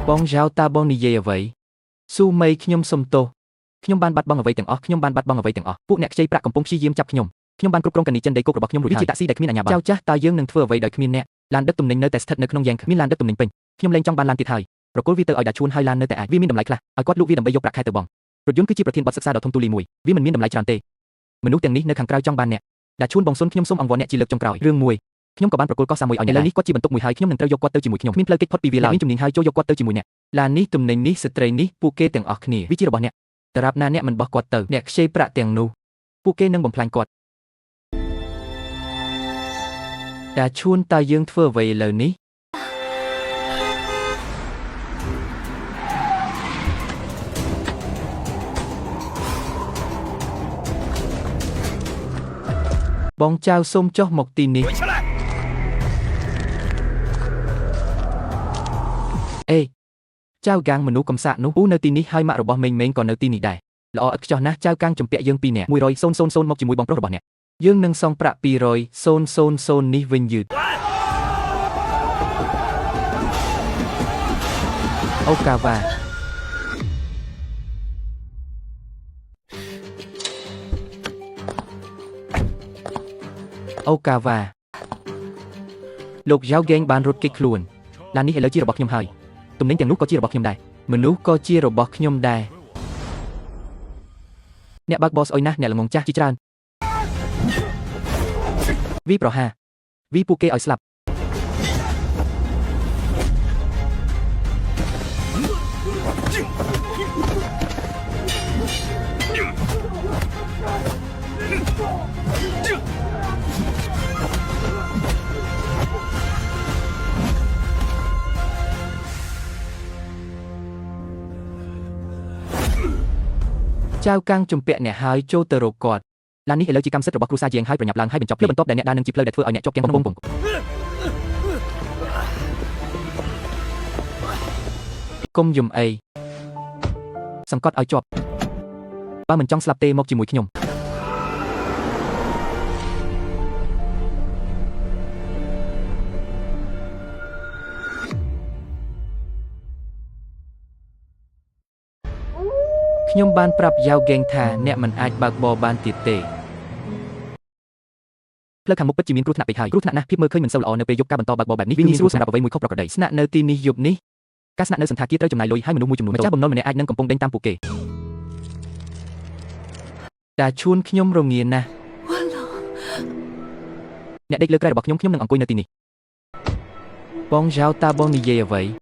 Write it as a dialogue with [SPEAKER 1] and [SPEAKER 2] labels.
[SPEAKER 1] បងចៅតាបងនិយាយអ្វីស៊ូមីខ្ញុំសុំទោសខ្ញុំបានបាត់បង់អ្វីទាំងអស់ខ្ញុំបានបាត់បង់អ្វីទាំងអស់ពួកអ្នកខ្ចីប្រាក់កំពុងព្យាយាមចាប់ខ្ញុំបានគ្រប់គ្រងកណនីចិនដីគោករបស់ខ្ញុំរួចហើយវាជាតាក់ស៊ីដែលគ្មានអាជ្ញាប័ណ្ណចៅចាស់តើយើងនឹងធ្វើអ្វីដោយគ្មានអ្នកឡានដឹកទំនិញនៅតែស្ថិតនៅក្នុងយ៉ាងគ្មានឡានដឹកទំនិញពេញខ្ញុំលែងចង់បានឡានទៀតហើយប្រគល់វាទៅឲ្យដាឈួនហើយឡាននៅតែអាចវាមានតម្លៃខ្លះឲ្យគាត់លក់វាដើម្បីយកប្រាក់ខែទៅបងរថយន្តគឺជាប្រធានបទសិក្សាដ៏ធំទូលាយមួយវាមិនមានតម្លៃច្រើនទេមនុស្សទាំងនេះនៅខាងក្រៅចង់បានអ្នកដាឈួនបងសុនខ្ញុំសូមអង្វរអ្នកជាលើកចុងក្រោយរឿងមួយខ្ញុំក៏បានប្រគល់កោះសាមួយឲ្យអ្នកឥឡូវនេះគាត់ជាបន្ទុកមួយហើយខ្ញុំនឹងត្រូវយកគាត់ទៅជាមួយខ្ញុំគ្មានផ្លូវគេចផុតពីវាឡើយមានជំនាញហើយចូលយកគាត់ទៅជាមួយអ្នកឡាននេះទំនិញនេះស្ត្រីនេះពួកគេទាំងអស់គ្នាវាជារបស់អ្នកតារាប់ណាអ្នកមិនបោះគាត់ទៅអ្នកខ្ចីប្រាក់ទាំងនោះពួកគេនឹងបំផ្លាញគាត់ដាឈួនតើយើងធ្វើអ្វីឥឡូវនេះបងចៅសូមចុះមកទីនេះអេចៅកាំងមនុស្សកំសាកនោះនៅទីនេះហើយម៉ាក់របស់មេងក៏នៅទីនេះដែរល្អឥតខ្ចោះណាស់ចៅកាំងជំពាក់យើង2នាក់100,000មកជាមួយបងប្រុសរបស់អ្នកយើងនឹងសងប្រាក់200,000នេះវិញយឺតអូកាវ៉ាអូកាវ៉ាលោកយ៉ាវហ្គេងបានរត់គេចខ្លួនឡាននេះឥឡូវជារបស់ខ្ញុំហើយទំនិញទាំងនោះក៏ជារបស់ខ្ញុំដែរមនុស្សក៏ជារបស់ខ្ញុំដែរអ្នកបើកបោស្អុយណាស់អ្នកល្ងងចាស់ជាច្រើនវីប្រហាវីពួកគេឲ្យស្លាប់ចៅកាំងជំពាក់អ្នកហើយចូលទៅរកគាត់ឡាននេះឥឡូវជាកម្មសិទ្ធិរបស់គ្រួសារជាងហើយប្រញាប់ឡើងហើយបញ្ចប់ផ្លូវបន្ទាប់ដែលអ្នកដើរនឹងជាផ្លូវដែលធ្វើឲ្យអ្នកជាប់គាំងពងគុំយំអីសង្កត់ឲ្យជាប់បើមិនចង់ស្លាប់ទេមកជាមួយខ្ញុំខ្ញុំបានប្រាប់យ៉ាវហ្គេងថាអ្នកមិនអាចបើកបរបានទៀតទេផ្លូវខាងមុខពិតជាមានគ្រោះថ្នាក់ពេកហើយគ្រោះថ្នាក់ណាស់ភាពមើលឃើញមិនសូវល្អនៅពេលយប់ការបន្តបើកបរបែបនេះវាងាយស្រួលសម្រាប់អ្វីមួយខុសប្រក្រតីស្នាក់នៅទីនេះយប់នេះការស្នាក់នៅសន្តាគារត្រូវចំណាយលុយហើយមនុស្សមួយចំនួនម្ចាស់បំណុលម្នាក់អាចនឹងកំពុងដេញតាមពួកគេតាឈួនខ្ញុំរងាណាស់អ្នកដេកលើក្រែរបស់ខ្ញុំនឹងអង្គុយនៅទីនេះបងចៅតាបងនិយាយអ្វី